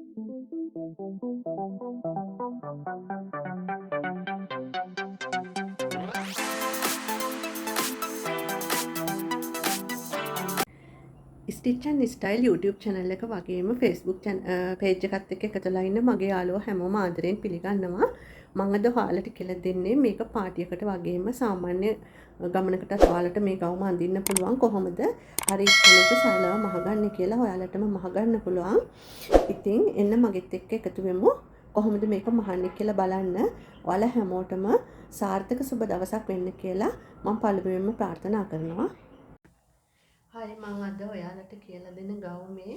Stitch and style YouTube channel එක වගේම Facebook page එකත් එක්ක එකතු වෙලා ඉන්න මගේ යාළුවෝ හැමෝම ආදරෙන් පිළිගන්නවා. මම අද ඔයාලට කියලා දෙන්නේ මේක පාටියකට වගේම සාමාන්‍ය ගමනකටත් ඔයාලට මේ ගවුම අඳින්න පුළුවන් කොහොමද හරි ඉක්මනට සරලව මහගන්නේ කියලා ඔයාලටම මහගන්න පුළුවන්. ඉතින් එන්න මගෙත් එක්ක එකතු වෙමු. කොහොමද මේක මහන්නේ කියලා බලන්න. ඔයාලා හැමෝටම සාර්ථක සුබ දවසක් වෙන්න කියලා මම පළමුවෙන්ම ප්‍රාර්ථනා කරනවා. හරි මම අද ඔයාලට කියලා දෙන ගවුමේ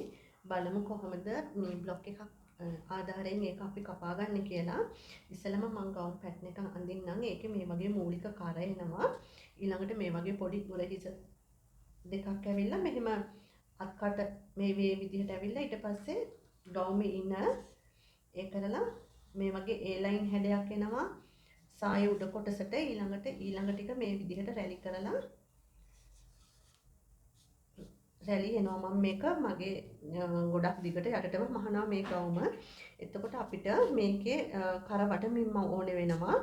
බලමු කොහොමද මේ බ්ලොක් එකක් ආධාරයෙන් ඒක අපි කපා ගන්න කියලා. ඉස්සෙල්ලම මම ගවුම් පැටර්න් එක අඳින්නම්. ඒකේ මේ වගේ මූලික කර එනවා. ඊළඟට මේ වගේ පොඩි උරහිස දෙකක් ඇවිල්ලා මෙහෙම අත්කට මේ විදිහට ඇවිල්ලා ඊට පස්සේ ගවුමේ ඉන ඒ කරලා මේ වගේ A line හැඩයක් එනවා. සාය උඩ කොටසට ඊළඟ ටික මේ විදිහට රැලි කරලා රැලි එනවා. මම මේක මගේ ගොඩක් දිගට යටටම මහනවා මේ ගවුම. එතකොට අපිට මේකේ කර වටමින්ම ඕනේ වෙනවා.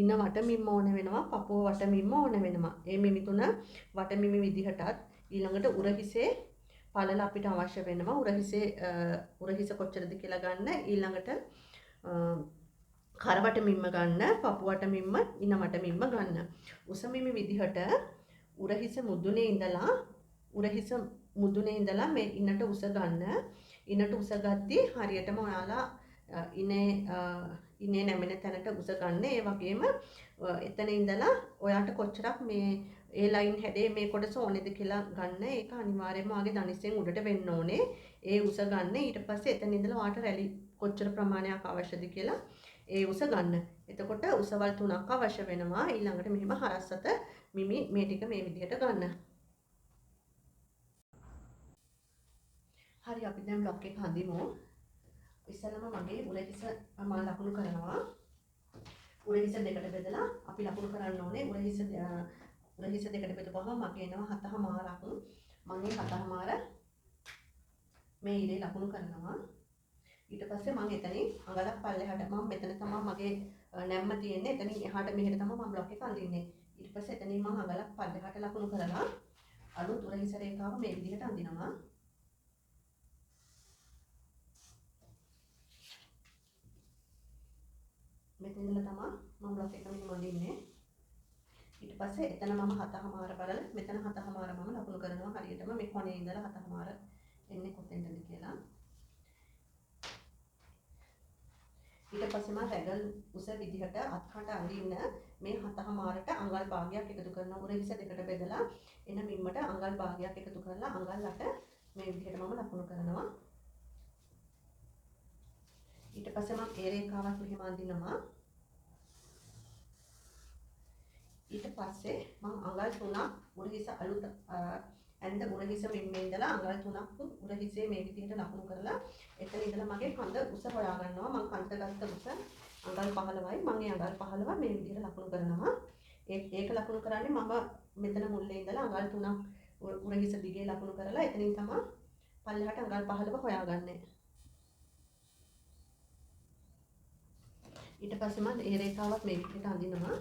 ඉන වටමින්ම ඕනේ වෙනවා. පපුව වටමින්ම ඕනේ වෙනවා. මේ මිමි තුන වටමිමි විදිහටත් ඊළඟට උරහිසේ පළල අපිට අවශ්‍ය වෙනවා. උරහිස කොච්චරද කියලා ගන්න. ඊළඟට කර වටමින්ම ගන්න, පපුව වටමින්ම, ඉන වටමින්ම ගන්න. උස මිමි විදිහට උරහිස මුදුනේ ඉඳලා මේ ඉන්නට උස ගන්න. ඉන්නට උස ගද්දී හරියටම ඔයාලා ඉනේ නැමෙන තැනට උස ගන්න. ඒ වගේම එතන ඉඳලා ඔයාට කොච්චරක් මේ A line හැඩේ මේ කොටස ඕනේද කියලා ගන්න. ඒක අනිවාර්යයෙන්ම ඔයාගේ දණිස්සෙන් උඩට වෙන්න ඕනේ. ඒ උස ගන්න. ඊට පස්සේ එතන ඉඳලා ඔයාට රැලි කොච්චර ප්‍රමාණයක් අවශ්‍යද කියලා ඒ උස ගන්න. එතකොට උසවල් 3ක් අවශ්‍ය වෙනවා. ඊළඟට මෙහෙම හරස්සත මිමි මේ ටික මේ විදිහට ගන්න. හරි අපි දැන් බ්ලොක් එක හඳිමු. ඉස්සෙල්ලම මගේ උරහිස මම ලකුණු කරනවා. උරහිස දෙකට බෙදලා අපි ලකුණු කරන්න ඕනේ. උරහිස දෙකට බෙදුවම මගේ එනවා 7මාරක්. මම මේ 7මාර මේ ඉරේ ලකුණු කරනවා. ඊට පස්සේ මම එතනින් අඟලක් පල්ලෙහාට මම මෙතන තමයි මගේ නැම්ම තියෙන්නේ. එතනින් එහාට මෙහෙට තමයි මම බ්ලොක් එක අඳින්නේ. ඊට පස්සේ එතනින් මම අඟලක් පල්ලෙහාට ලකුණු කරලා අලුත් උරහිස රේඛාව මේ විදිහට අඳිනවා. මෙතන ඉඳලා තමයි මම බ්ලොක් එක මෙහෙම අඳින්නේ. ඊට පස්සේ එතන මම 7මාර බලලා මෙතන 7මාර මම ලකුණු කරනවා හරියටම මේ කොනේ ඉඳලා 7මාර එන්නේ කොතෙන්ද කියලා. ඊට පස්සේ මම රැගල් උස විදිහට අත්කට අඳින්න මේ 7මාරට අඟල් භාගයක් එකතු කරනවා. උරහිස දෙකට බෙදලා එන මිම්මට අඟල් භාගයක් එකතු කරලා අඟල් 8 මේ විදිහට මම ලකුණු කරනවා. ඊට පස්සේ මම ඒ රේඛාවක් මෙහෙම අඳිනවා. ඊට පස්සේ මම අඟල් 3ක් උරහිස අලුත් ඇඳ උරහිස මෙම්මේ ඉඳලා අඟල් 3ක් උරහිසේ මේ විදිහට ලකුණු කරලා එතන ඉඳලා මගේ කඳ උස හොයා ගන්නවා. මම කඳ ගත්ත උස අඟල් 15යි. මම ඒ අඟල් 15 මේ විදිහට ලකුණු කරනවා. ඒක ලකුණු කරන්නේ මම මෙතන මුල්ලේ ඉඳලා අඟල් 3ක් උරහිස දිගේ ලකුණු කරලා එතනින් තමයි පල්ලෙහාට අඟල් 15 හොයාගන්නේ. ඊට පස්සේ මම ඒ රේඛාවත් මේ විදිහට අඳිනවා.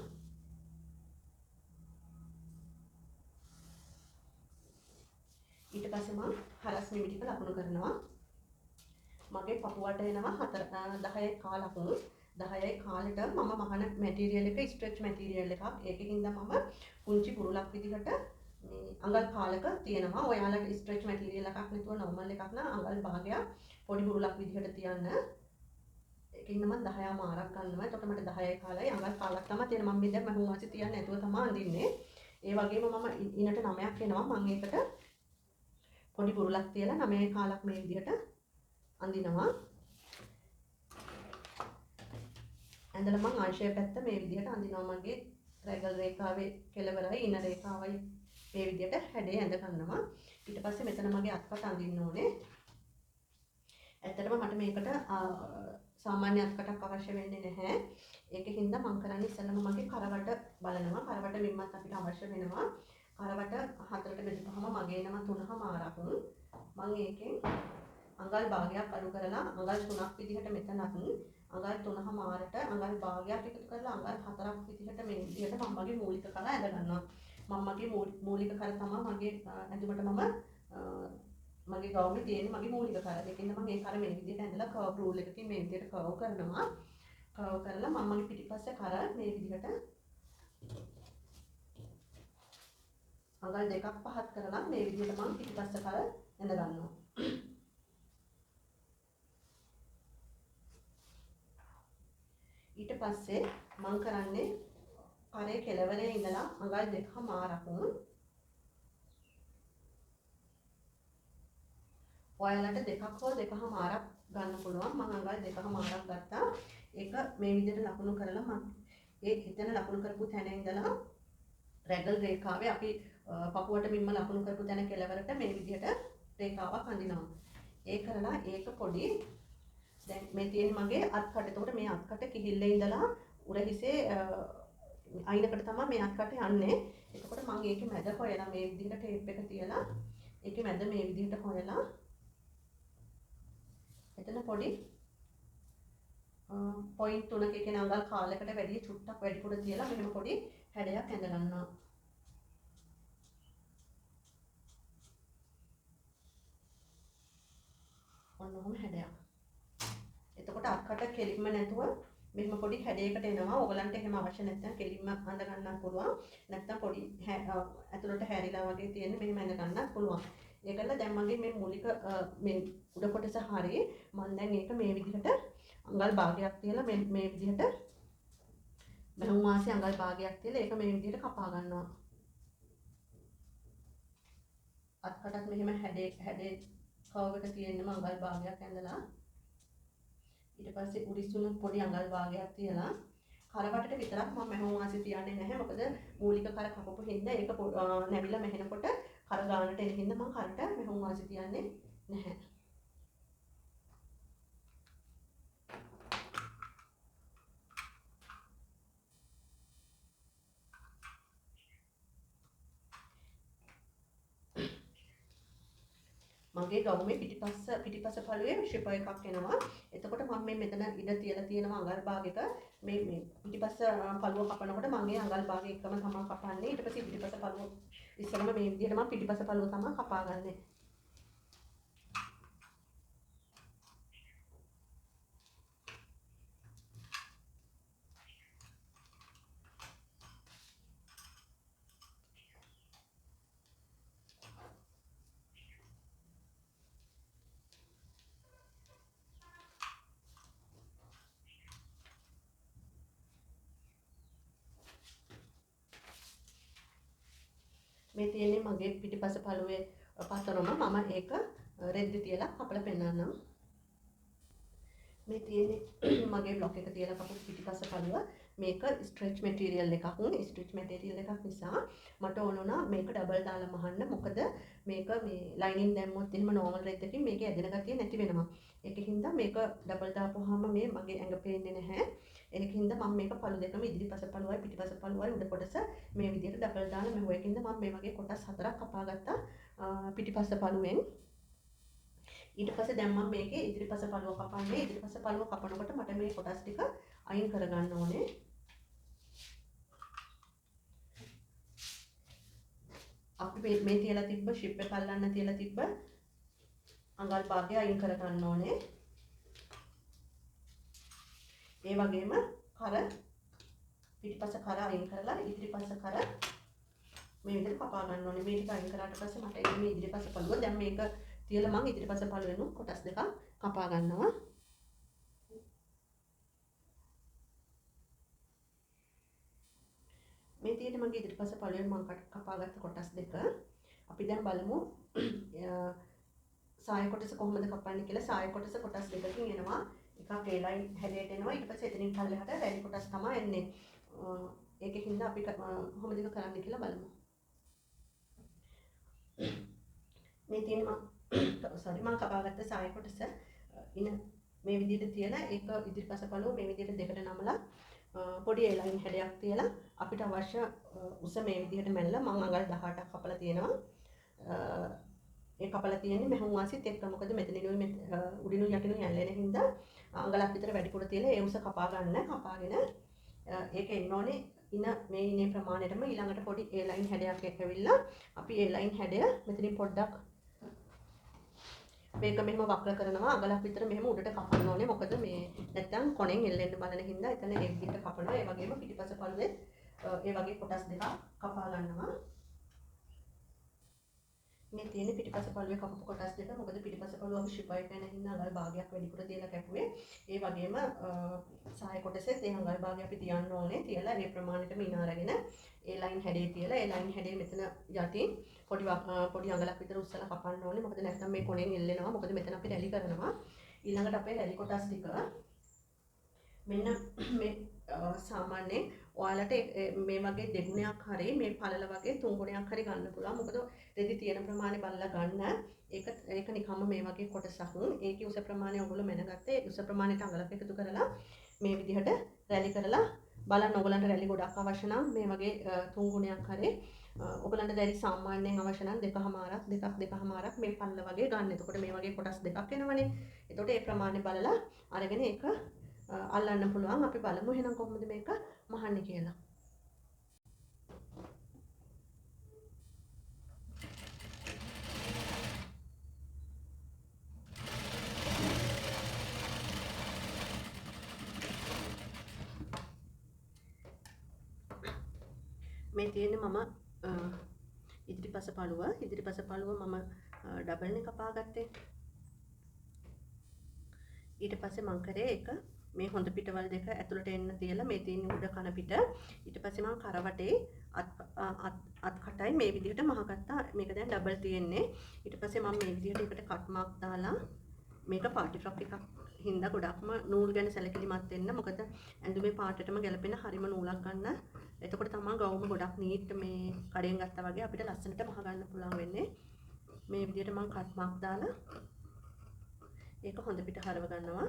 ඊට පස්සේ මම හරස් මිමි ටික ලකුණු කරනවා. මගේ පපුවට එනවා 10යි කාලකුණු. 10යි කාලෙට මම මහන මැටීරියල් එක ස්ට්‍රෙච් මැටීරියල් එකක්. ඒකකින්ද මම පුංචි බුරුලක් විදිහට මේ අඟල් කාලක තියෙනවා. ඔයාලට ස්ට්‍රෙච් මැටීරියල් එකක් නැතුව නෝමල් එකක් නම් අඟල් භාගයක් පොඩි බුරුලක් විදිහට තියන්න. ඒකින්ද මම 10 මාරක් ගන්නවා. එතකොට මට 10යි කාලයි අඟල් කාලක් තමයි තියෙන. මම මේ දැන් මහුම් වාසි තියන්නේ නැතුව තමයි අඳින්නේ. ඒ වගේම මම ඉනට 9ක් එනවා. මම ඒකට පොඩි බුරුලක් තියලා 9යි කාලක් මේ විදිහට අඳිනවා. ඇඳලා මම අංශය පැත්ත මේ විදිහට අඳිනවා. මගේ රැගල් රේඛාවේ කෙළවරයි ඉන රේඛාවයි මේ විදිහට හැඩේ ඇඳ ගන්නවා. ඊට පස්සේ මෙතන මගේ අත්කට අඳින්න ඕනේ. ඇත්තටම මට මේකට සාමාන්‍ය අත්කටක් අවශ්‍ය වෙන්නේ නැහැ. ඒකකින්ද මම කරන්නේ ඉස්සෙල්ලාම මගේ කරවට බලනවා. කරවට මිම්මත් අපිට අවශ්‍ය වෙනවා. කරවට 4ට බෙදුවම මගේ නම 3මාරක්. මම ඒකෙන් අඟල් භාගයක් අඩු කරලා අඟල් 3ක් විදිහට මෙතනත් අඟල් 3මාරට අඟල් භාගයක් එකතු කරලා අඟල් 4ක් විදිහට මේ විදිහට මම මගේ මූලික කර ඇඳ ගන්නවා. මම මගේ මූලික කර තමයි මගේ ඇඳුමට මගේ ගවුමේ තියෙන මගේ මූලික කර. ඒකින්ද මම මේ කර මේ විදිහට ඇඳලා කර්ව් රූල් එකකින් මේ විදිහට කර්ව් කරනවා. කර්ව් කරලා මම මගේ පිටිපස්සේ කර මේ විදිහට අඟල් දෙකක් පහත් කරලා මේ විදිහට මම පිටිපස්ස කර ඇඳ ගන්නවා. ඊට පස්සේ මම කරන්නේ කරේ කෙළවරේ ඉඳලා අඟල් දෙකමාරක් ඔයාලට දෙකක් හෝ දෙකමාරක් ගන්න පුළුවන්. මම අඟල් දෙකමාරක් ගත්තා. ඒක මේ විදිහට ලකුණු කරලා මම ඒ එතන ලකුණු කරපු තැන ඉඳලා රැගල් රේඛාවේ අපි පපුවට බිම්ම ලකුණු කරපු තැන කෙළවරට මේ විදිහට රේඛාවක් අඳිනවා. ඒ කරලා ඒක පොඩි දැන් මේ තියෙන මගේ අත්කට. එතකොට මේ අත්කට කිහිල්ලේ ඉඳලා උරහිසේ අයිනකට තමයි මේ අත්කට යන්නේ. එතකොට මම ඒකේ මැද හොයලා මේ විදිහට ටේප් එක තියලා ඒකේ මැද මේ විදිහට හොයලා එතන පොඩි පොයින්ට් 3ක කියන අඟල් කාලයකට වැඩි චුට්ටක් වැඩිපුර තියලා මෙහෙම පොඩි හැඩයක් ඇඳ ගන්නවා. ඔන්න ඔහොම හැඩයක්. එතකොට අත්කට කෙලින්ම නැතුව මෙහෙම පොඩි හැඩයකට එනවා. ඕගලන්ට එහෙම අවශ්‍ය නැත්නම් කෙලින්ම අඳ ගන්නත් පුළුවන්. නැත්නම් පොඩි ඇතුළට හැරිලා වගේ තියෙන මෙහෙම අඳ ගන්නත් පුළුවන්. ඒකල දැන් මගේ මේ මූලික මේ උඩ කොටස හරිය මම දැන් ඒක මේ විදිහට අඟල් භාගයක් තියලා මේ විදිහට මහුම් වාසිය අඟල් භාගයක් තියලා ඒක මේ විදිහට කපා ගන්නවා. අත්කටත් මෙහෙම හැඩේ කර්ව් එක තියෙනම අඟල් භාගයක් ඇඳලා ඊට පස්සේ උරිසුණු පොඩි අඟල් භාගයක් තියලා කරවටට විතරක් මම මහුම් වාසිය තියන්නේ නැහැ. මොකද මූලික කර කපපු හින්දා ඒක නැවිලා මෙහෙනකොට කර ගන්නට එන හින්දා මම කරට මහුම් වාසිය තියන්නේ නැහැ. මගේ ගවුමේ පිටිපස්ස පළුවේ ෂිපර් එකක් එනවා. එතකොට මම මේ මෙතන ඉඩ තියලා තියෙනවා අඟල් භාගයක මේ පිටිපස්ස පළුව කපනකොට මගේ අඟල් භාගය එකම තමයි කපන්නේ. ඊට පස්සේ පිටිපස්ස පළුව ඉස්සරම මේ විදිහට මම පිටිපස්ස පළුව තමයි කපාගන්නේ. මේ තියෙන්නේ මගේ පිටිපස්ස පළුවේ පතරම මම ඒක රෙද්ද තියලා කපලා පෙන්නන්නම්. මේ තියෙන්නේ මගේ බ්ලොක් එක තියලා කපපු පිටිපස්ස පළුව. මේක ස්ට්‍රෙච් මැටීරියල් එකක්. ස්ට්‍රෙච් මැටීරියල් එකක් නිසා මට ඕන වුණා මේක ඩබල් දාලා මහන්න. මොකද මේක මේ ලයිනින් දැම්මොත් එහෙම නෝමල් රෙද්ද එකකින් මේකේ ඇදෙන ගතිය නැති වෙනවා. ඒකින්ද මේක ඩබල් දාපුවාම මේ මගේ ඇඟ පේන්නේ නැහැ. ඒකින්ද මම මේක පළු දෙකම ඉදිරිපස පළුවයි පිටිපස පළුවයි උඩ කොටස මේ විදිහට ඩබල් දාලා මෙවුවා. ඒකින්ද මම මේ වගේ කොටස් 4ක් කපා ගත්තා පිටිපස පළුවෙන්. ඊට පස්සේ දැන් මම මේකේ ඉදිරිපස පළුව කපන්නේ. ඉදිරිපස පළුව කපනකොට මට මේ කොටස් ටික අයින් කරගන්න ඕනේ. අපි මේ තියලා තිබ්බ ෂිප් එක අල්ලන්න තියලා තිබ්බ අඟල් භාගය අයින් කරගන්න ඕනේ. ඒ වගේම කර පිටිපස කර අයින් කරලා ඉදිරිපස කර මේ විදිහට කපා ගන්න ඕනේ. මේ ටික අයින් කරාට පස්සේ මට මේ ඉදිරිපස පළුව දැන් මේක තියලා මම ඉදිරිපස පළුවෙන් කොටස් දෙකක් කපා ගන්නවා. මේ තියෙන මගේ ඉදිරිපස පළුවෙන් මම කපාගත්ත කොටස් දෙක. අපි දැන් බලමු සාය කොටස කොහොමද කපන්නේ කියලා. සාය කොටස කොටස් දෙකකින් එනවා. එකක් A line හැඩයට එනවා. ඊට පස්සේ එතනින් පල්ලෙහාට රැලි කොටස් තමයි එන්නේ. ඒකකින්ද අපි කොහොමද ඒක කරන්නේ කියලා බලමු. මේ තියෙන මම කපාගත්ත සාය කොටස මේ විදිහට තියලා ඒක ඉදිරිපස පළුව මේ විදිහට දෙකට නමලා පොඩි A line හැඩයක් තියලා අපිට අවශ්‍ය උස මේ විදිහට මැනලා මම අඟල් 18ක් කපලා තියෙනවා. ඒ කපලා තියෙන්නේ මෙහුම් වාසියත් එක්ක. මොකද මෙතනිනුයි උඩිනුයි යටිනුයි ඇල්ලෙන හින්දා අඟලක් විතර වැඩිපුර තියලා ඒ උස කපා ගන්න. කපාගෙන ඒක එන්න ඕනේ ඉන මේ ඉනේ ප්‍රමාණයටම. ඊළඟට පොඩි A line හැඩයක් ඇවිල්ලා අපි A line හැඩය මෙතනින් පොඩ්ඩක් මේක මෙහෙම වක්‍ර කරනවා. අඟලක් විතර මෙහෙම උඩට කපන්න ඕනේ. මොකද මේ නැත්තම් කොණෙන් එල්ලෙන්න බලන හින්දා එතන ඒ විදිහට කපනවා. ඒ වගේම පිටිපස පළුවේ ඒ වගේ කොටස් දෙකක් කපා ගන්නවා. මේ තියෙන පිටිපස පළුවේ කපපු කොටස් දෙක. මොකද පිටිපස පළුව අපි ශිපයි කරන හින්දා අඟල් භාගයක් වැඩිපුර තියලා කැපුවේ. ඒ වගේම සාය කොටසෙත් ඒ අඟල් භාගය අපි තියන්න ඕනේ. තියලා ඒ ප්‍රමාණයටම ඉන අරගෙන ඒ ලයින් හැඩේ තියලා ඒ ලයින් හැඩේ මෙතන යටින් පොඩි අඟලක් විතර උස්සලා කපන්න ඕනේ. මොකද නැත්නම් මේ කොණෙන් එල්ලෙනවා. මොකද මෙතන අපි රැලි කරනවා. ඊළඟට අපේ රැලි කොටස් ටික මෙන්න මේ සාමාන්‍යයෙන් ඔයාලට මේ වගේ දෙගුණයක් හරි මේ පළල වගේ තුන් ගුණයක් හරි ගන්න පුළුවන්. මොකද රෙදි තියෙන ප්‍රමාණය බලලා ගන්න. ඒක නිකම්ම මේ වගේ කොටසක්. ඒකේ උස ප්‍රමාණය ඔයගොල්ලෝ මැනගත්තේ උස ප්‍රමාණයට අඟලක් එකතු කරලා මේ විදිහට රැලි කරලා බලන්න. ඔයගලන්ට රැලි ගොඩක් අවශ්‍ය නම් මේ වගේ තුන් ගුණයක් හරි ඔයගලන්ට දැරි සාමාන්‍යයෙන් අවශ්‍ය නම් දෙකමාරක් මේ පළල වගේ ගන්න. එතකොට මේ වගේ කොටස් දෙකක් එනවනේ. එතකොට ඒ ප්‍රමාණය බලලා අරගෙන ඒක අල්ලන්න පුළුවන්. අපි බලමු එහෙනම් කොහොමද මේක මහන්නේ කියලා. මේ තියෙන්නේ මම ඉදිරිපස පළුව මම ඩබල් නේ කපා ගත්තේ. ඊට පස්සේ මම කරේ ඒක මේ හොඳ පිටවල් දෙක ඇතුළට එන්න තියලා මේ තියෙන උඩ කන පිට. ඊට පස්සේ මම කරවටේ අත් කටයි මේ විදිහට මහගත්තා. මේක දැන් ඩබල් තියෙන්නේ. ඊට පස්සේ මම මේ විදිහට එකට කට් මාක් දාලා මේක පාටි ෆ්‍රොක් එකක් හින්දා ගොඩක්ම නූල් ගැන සැලකිලිමත් වෙන්න. මොකද ඇඳුමේ පාටටම ගැලපෙන හරිම නූලක් ගන්න. එතකොට තමයි ගවුම ගොඩක් නීට් මේ කඩෙන් ගත්තා වගේ අපිට ලස්සනට මහ ගන්න පුළුවන් වෙන්නේ. මේ විදිහට මම කට් මාක් දාලා ඒක හොඳ පිට හරව ගන්නවා.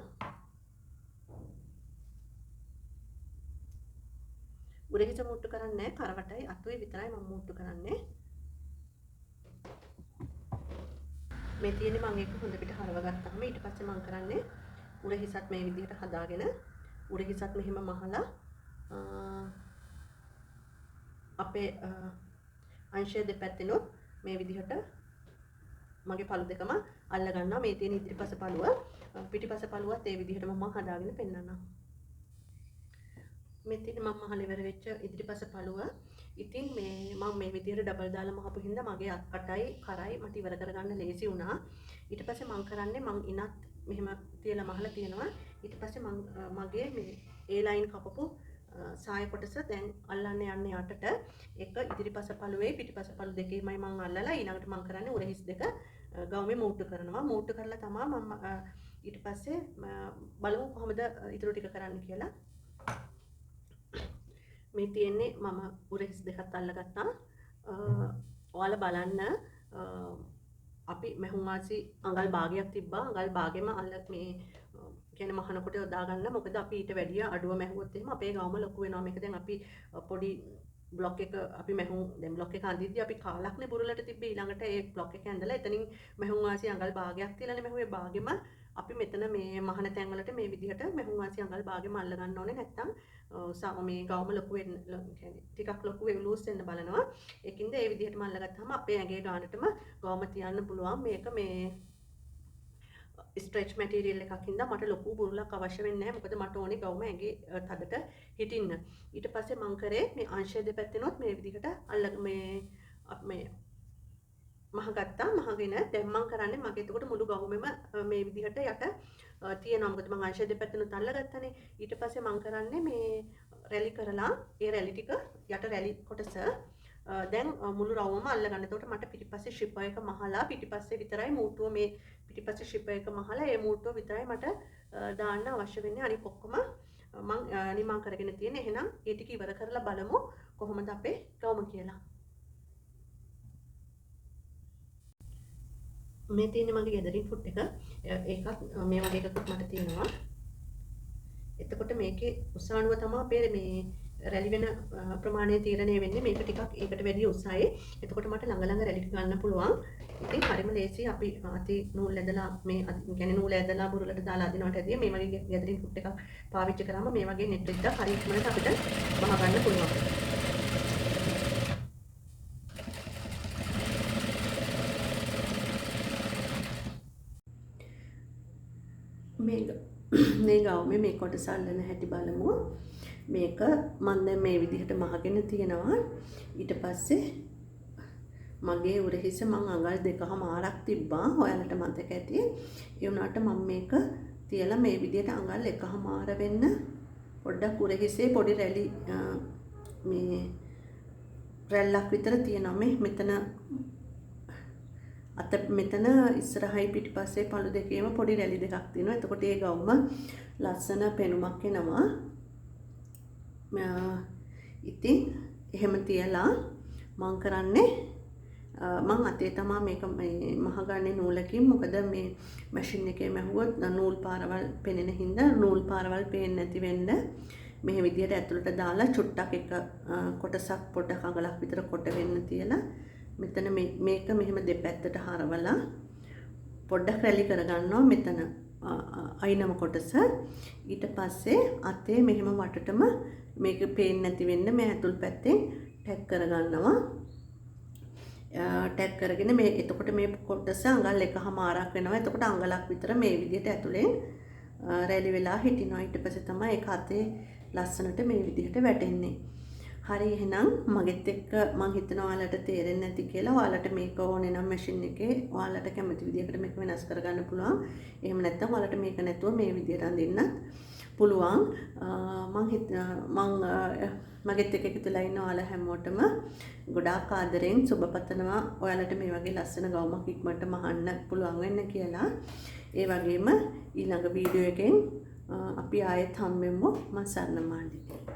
උරහිස මුට්ටු කරන්නේ කරවටයි අතුයි විතරයි මම මුට්ටු කරන්නේ. මේ තියෙන්නේ මම ඒක හොඳ පිට හරව ගත්තාම ඊට පස්සේ මම කරන්නේ උරහිසත් මේ විදිහට හදාගෙන උරහිසත් මෙහෙම මහලා අපේ අංශය දෙපැත්තෙනොත් මේ විදිහට මගේ පළු දෙකම අල්ල ගන්නවා. මේ තියෙන ඉදිරිපස පළුව පිටිපස පළුවත් ඒ විදිහටම මම හදාගෙන පෙන්නන්නම්. මේ තියෙන මම මහල ඉවර වෙච්ච ඉදිරිපස පළුව. ඉතින් මම මේ විදිහට ඩබල් දාලා මහපු හින්දා මගේ අත් කටයි කරයි මට ඉවර කරගන්න ලේසි වුණා. ඊට පස්සේ මම කරන්නේ මම ඉනත් මෙහෙම තියලා මහලා තියෙනවා. ඊට පස්සේ මගේ මේ A line කපපු සාය කොටස දැන් අල්ලන්න යන්නේ යටට. එක ඉදිරිපස පළුවේ පිටිපස පළු දෙකේමයි මම අල්ලලා ඊළඟට මම කරන්නේ උරහිස් දෙක ගවුමේ මූට්ටු කරනවා. මූට්ටු කරලා තමයි මම ඊට පස්සේ බලමු කොහොමද ඊටු ටික කරන්න කියලා. මේ තියෙන්නේ මම උරහිස් දෙකත් අල්ලගත්තා. ඔයාලා බලන්න අපි මෙහුම් වාසි අඟල් භාගයක් තිබ්බා. අඟල් භාගෙම අල්ල මේ කියන්නේ මහනකොට යොදා ගන්න. මොකද අපි ඊට වැඩිය අඩුව මැහුවොත් එහෙම අපේ ගවම ලොකු වෙනවා. මේක දැන් අපි පොඩි බ්ලොක් එක අපි මෙහුම් දැන් බ්ලොක් එක අඳිද්දි අපි කාලක්නේ බුරුලට තිබ්බේ. ඊළඟට ඒ බ්ලොක් එක ඇඳලා එතනින් මෙහුම් වාසි අඟල් භාගයක් තියලානේ මෙහුවේ. භාගෙම අපි මෙතන මේ මහන තැන් වලට මේ විදිහට මෙහුම් වාසි අඟල් භාගෙම අල්ල ගන්න ඕනේ. නැත්තම් මේ ගවම ලොකු වෙන්න කියන්නේ ටිකක් ලොකු වෙලූස් වෙන්න බලනවා. ඒකින්ද ඒ විදිහටම අල්ලගත්තාම අපේ ඇඟේ ගානටම ගවම තියන්න පුළුවන්. මේක මේ ස්ට්‍රෙච් මැටීරියල් එකක් හින්දා මට ලොකු බුරුලක් අවශ්‍ය වෙන්නේ නැහැ. මොකද මට ඕනේ ගවම ඇඟේ තදට හිටින්න. ඊට පස්සේ මම කරේ මේ අංශය දෙපැත්තෙනොත් මේ විදිහට මේ මහගත්තා. මහගෙන දැන් මම කරන්නේ මගේ එතකොට මුළු ගවුමෙම මේ විදිහට යට තියෙනවා. මොකද මම අංශය දෙපැත්තෙනොත් අල්ලගත්තානේ. ඊට පස්සේ මම කරන්නේ මේ රැලි කරලා ඒ රැලි ටික යට රැලි කොටස දැන් මුළු රවුමම අල්ල ගන්න. එතකොට මට පිටිපස්සේ ෂිප් එක මහලා පිටිපස්සේ විතරයි මූට්ටුව මේ පිටිපස්සේ ෂිප් එක මහලා ඒ මූට්ටුව විතරයි මට දාන්න අවශ්‍ය වෙන්නේ. අනික ඔක්කොම මම නිමා කරගෙන තියෙන. එහෙනම් ඒ ටික ඉවර කරලා බලමු කොහොමද අපේ ගවුම කියලා. මේ තියෙන්නේ මගේ ගැදරින් ෆුට් එක. ඒකත් මේ වගේ එකකුත් මට තියෙනවා. එතකොට මේකේ උසානුව තමයි අපේ මේ රැලි වෙන ප්‍රමාණය තීරණය වෙන්නේ මේක ටිකක් ඒකට වැඩි උසයි. එතකොට මට ළඟ ළඟ රැලි ගන්න පුළුවන්. ඉතින් හරිම ලේසි අපි අති නූල් ඇදලා මේ කියන්නේ නූල් ඇදලා බුරුලට දාලා අදිනවට ඇදී මේ වගේ ගැදරින් කුට් එකක් පාවිච්චි කරාම මේ වගේ නෙට් එකක් හරි ඉක්මනට අපිට මහ ගන්න පුළුවන්. මේ ගවුමේ මේ කොටස අල්ලන හැටි බලමු. මේක මම දැන් මේ විදිහට මහගෙන තියෙනවා. ඊට පස්සේ මගේ උරහිස මං අඟල් 2.5ක් තිබ්බා. ඔයාලට මතක ඇති. ඒ වුණාට මම මේක තියලා මේ විදිහට අඟල් 1.5 වෙන්න පොඩ්ඩක් උරහිසේ පොඩි රැලි මේ රැල්ලක් විතර තියෙනවා. මෙතන මෙතන ඉස්සරහයි පිටිපස්සේ පළු දෙකේම පොඩි රැලි දෙකක් තියෙනවා. එතකොට ඒ ගවුම ලස්සන පෙනුමක් එනවා. ඉතින් එහෙම තියලා මම කරන්නේ මම අතේ තමයි මේක මහගන්නේ නූලකින්. මොකද මේ මැෂින් එකේ මැහුවොත් නූල් පාරවල් පෙනෙන හින්දා නූල් පාරවල් පේන්නේ නැති වෙන්න මේ විදිහට ඇතුළට දාලා චුට්ටක් එක කොටසක් පොඩක් අඟලක් විතර කොට වෙන්න තියලා මෙතන මේක මෙහෙම දෙපැත්තට හරවලා පොඩ්ඩක් රැලි කරගන්නවා මෙතන අයිනම කොටස. ඊට පස්සේ අතේ මෙහෙම වටටම මේක පේන්නේ නැති වෙන්න මේ ඇතුල් පැත්තෙන් ටැග් කරගන්නවා. ටැග් කරගෙන මේ එතකොට මේ කොටස අඟල් 1.5ක් වෙනවා. එතකොට අඟලක් විතර මේ විදිහට ඇතුලෙන් රැලි වෙලා හිටිනවා. ඊට පස්සේ තමයි ඒක අතේ ලස්සනට මේ විදිහට වැටෙන්නේ. හරි එහෙනම් මගෙත් එක්ක මම හිතනවා ඔයාලට තේරෙන්නේ නැති කියලා. ඔයාලට මේක ඕනේ නම් මැෂින් එකේ ඔයාලට කැමති විදිහකට මේක වෙනස් කරගන්න පුළුවන්. එහෙම නැත්නම් ඔයාලට මේක නැතුව මේ විදිහට අඳින්නත් පුළුවන්. මගෙත් එක්ක එකතුලා ඉන්න ඔයාලා හැමෝටම ගොඩාක් ආදරෙන් සුබ පතනවා. ඔයාලට මේ වගේ ලස්සන ගවුමක් ඉක්මනට මහන්න පුළුවන් වෙන්න කියලා. ඒ වගේම ඊළඟ වීඩියෝ එකෙන් අපි ආයෙත් හම්බෙමු. මම සරණ මාලිනී.